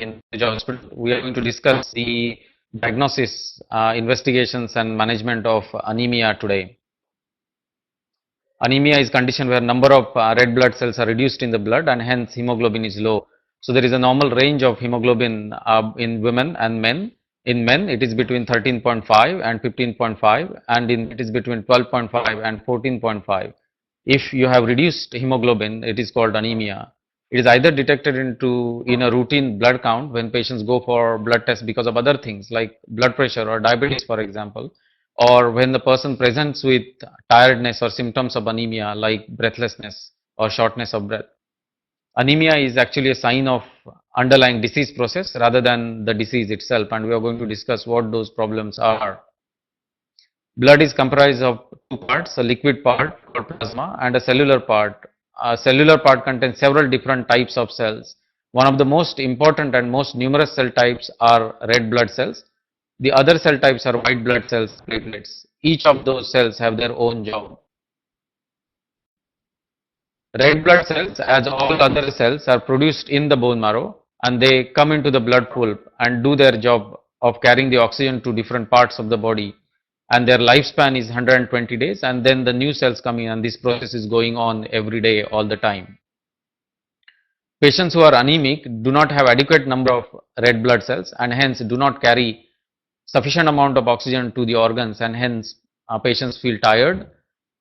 in Teja Hospital. We are going to discuss the diagnosis, investigations and management of anemia today. Anemia is condition where number of red blood cells are reduced in the blood and hence hemoglobin is low. So there is a normal range of hemoglobin in women and men. In men it is between 13.5 and 15.5 and it is between 12.5 and 14.5. If you have reduced hemoglobin, it is called anemia. It is either detected in a routine blood count when patients go for blood tests because of other things like blood pressure or diabetes, for example, or when the person presents with tiredness or symptoms of anemia like breathlessness or shortness of breath. Anemia is actually a sign of underlying disease process rather than the disease itself, and we are going to discuss what those problems are. Blood is comprised of two parts, a liquid part called plasma and a cellular part. A cellular part contains several different types of cells. One of the most important and most numerous cell types are red blood cells. The other cell types are white blood cells, platelets. Each of those cells have their own job. Red blood cells, as all other cells, are produced in the bone marrow and they come into the blood pool and do their job of carrying the oxygen to different parts of the body, and their lifespan is 120 days, and then the new cells come in and this process is going on every day all the time. Patients who are anemic do not have adequate number of red blood cells and hence do not carry sufficient amount of oxygen to the organs, and hence patients feel tired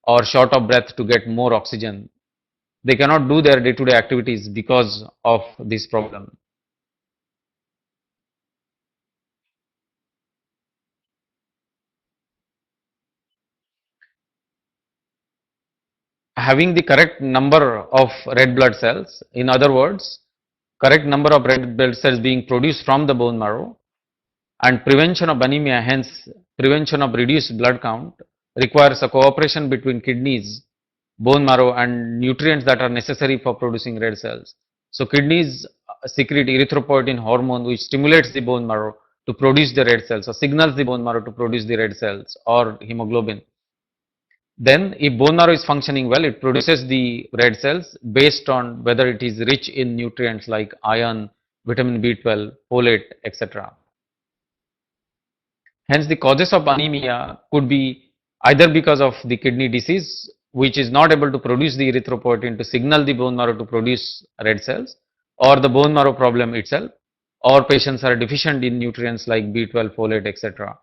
or short of breath to get more oxygen. They cannot do their day-to-day activities because of this problem. Having the correct number of red blood cells, in other words, correct number of red blood cells being produced from the bone marrow, and prevention of anemia, hence prevention of reduced blood count, requires a cooperation between kidneys, bone marrow and nutrients that are necessary for producing red cells. So kidneys secrete erythropoietin hormone which stimulates the bone marrow to produce the red cells or signals the bone marrow to produce the red cells or hemoglobin. Then if bone marrow is functioning well, it produces the red cells based on whether it is rich in nutrients like iron, vitamin B12, folate, etc. Hence the causes of anemia could be either because of the kidney disease which is not able to produce the erythropoietin to signal the bone marrow to produce red cells, or the bone marrow problem itself, or patients are deficient in nutrients like B12, folate, etc.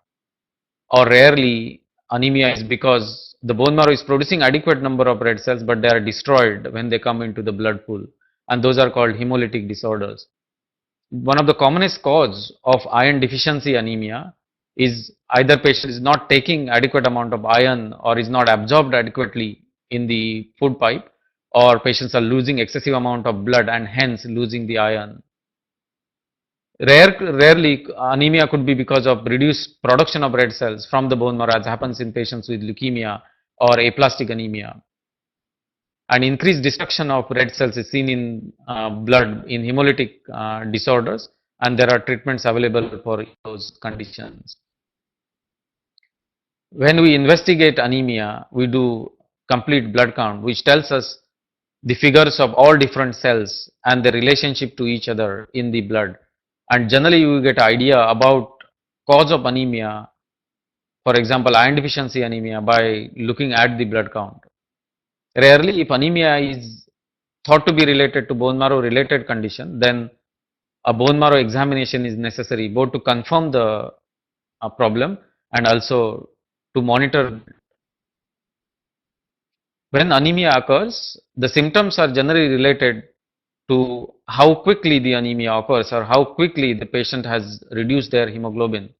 Or rarely anemia is because the bone marrow is producing adequate number of red cells but they are destroyed when they come into the blood pool, and those are called hemolytic disorders. One of the commonest cause of iron deficiency anemia is either patient is not taking adequate amount of iron or is not absorbed adequately in the food pipe, or patients are losing excessive amount of blood and hence losing the iron. Rarely anemia could be because of reduced production of red cells from the bone marrow as happens in patients with leukemia or aplastic anemia. And increased destruction of red cells is seen in blood in hemolytic disorders, and there are treatments available for those conditions. When we investigate anemia, we do complete blood count which tells us the figures of all different cells and the relationship to each other in the blood, and generally you will get idea about cause of anemia, for example iron deficiency anemia, by looking at the blood count. Rarely if anemia is thought to be related to bone marrow related condition, then a bone marrow examination is necessary both to confirm the problem and also to monitor. When anemia occurs, the symptoms are generally related to how quickly the anemia occurs or how quickly the patient has reduced their hemoglobin.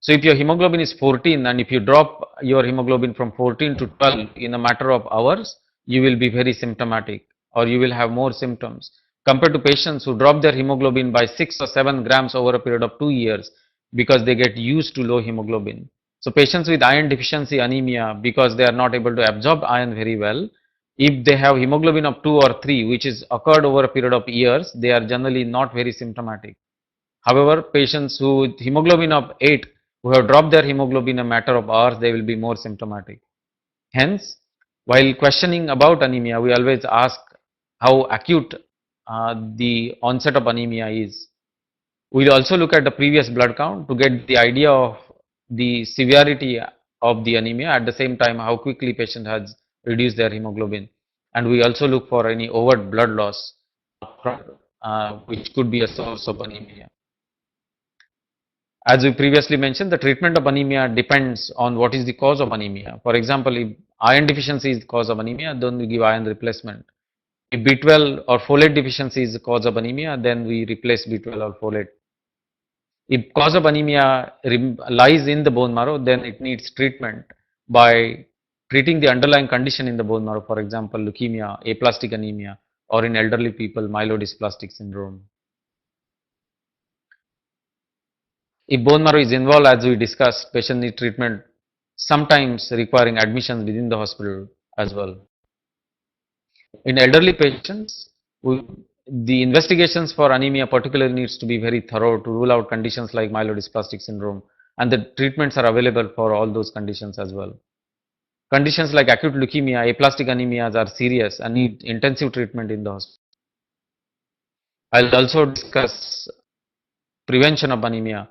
So if your hemoglobin is 14 and if you drop your hemoglobin from 14 to 12 in a matter of hours, you will be very symptomatic or you will have more symptoms compared to patients who drop their hemoglobin by 6 or 7 grams over a period of 2 years because they get used to low hemoglobin. So patients with iron deficiency anemia, because they are not able to absorb iron very well, if they have hemoglobin of 2 or 3 which is occurred over a period of years, they are generally not very symptomatic. However, patients who with hemoglobin of 8 who have dropped their hemoglobin in a matter of hours, they will be more symptomatic. Hence, while questioning about anemia, we always ask how acute the onset of anemia is. We'll also look at the previous blood count to get the idea of the severity of the anemia, at the same time how quickly patient has reduced their hemoglobin. And we also look for any overt blood loss which could be a source of anemia. As we previously mentioned, the treatment of anemia depends on what is the cause of anemia. For example, if iron deficiency is the cause of anemia, then we give iron replacement. If B12 or folate deficiency is the cause of anemia, then we replace B12 or folate. If cause of anemia lies in the bone marrow, then it needs treatment by treating the underlying condition in the bone marrow, for example, leukemia, aplastic anemia, or in elderly people, myelodysplastic syndrome. If bone marrow is involved, as we discussed, patient need treatment, sometimes requiring admissions within the hospital as well. In elderly patients, the investigations for anemia particularly needs to be very thorough to rule out conditions like myelodysplastic syndrome, and the treatments are available for all those conditions as well. Conditions like acute leukemia, aplastic anemias are serious and need intensive treatment in the hospital. I'll also discuss prevention of anemia.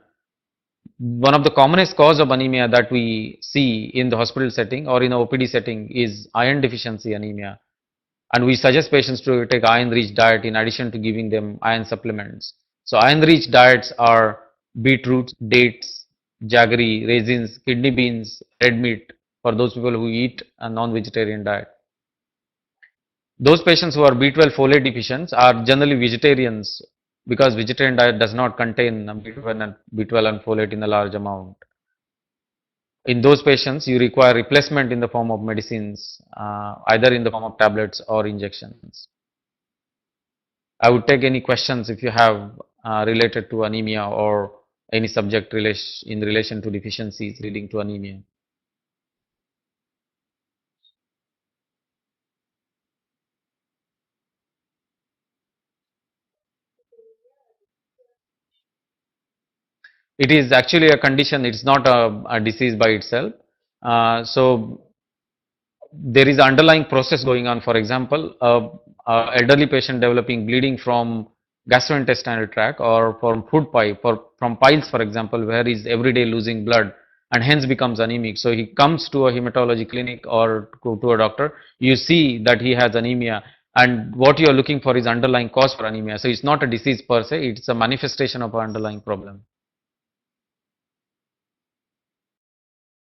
One of the commonest cause of anemia that we see in the hospital setting or in a OPD setting is iron deficiency anemia. And we suggest patients to take iron-rich diet in addition to giving them iron supplements. So iron-rich diets are beetroot, dates, jaggery, raisins, kidney beans, red meat for those people who eat a non-vegetarian diet. Those patients who are B12 folate deficient are generally vegetarians because vegetarian diet does not contain B12 and folate in a large amount. In those patients, you require replacement in the form of medicines, either in the form of tablets or injections. I would take any questions if you have related to anemia or any subject in relation to deficiencies leading to anemia. It is actually a condition, it's not a disease by itself. So there is underlying process going on. For example, a elderly patient developing bleeding from gastrointestinal tract or from food pipe or from piles, for example, where he is every day losing blood and hence becomes anemic. So he comes to a hematology clinic or to a doctor, you see that he has anemia, and what you are looking for is underlying cause for anemia. So it's not a disease per se, it's a manifestation of an underlying problem.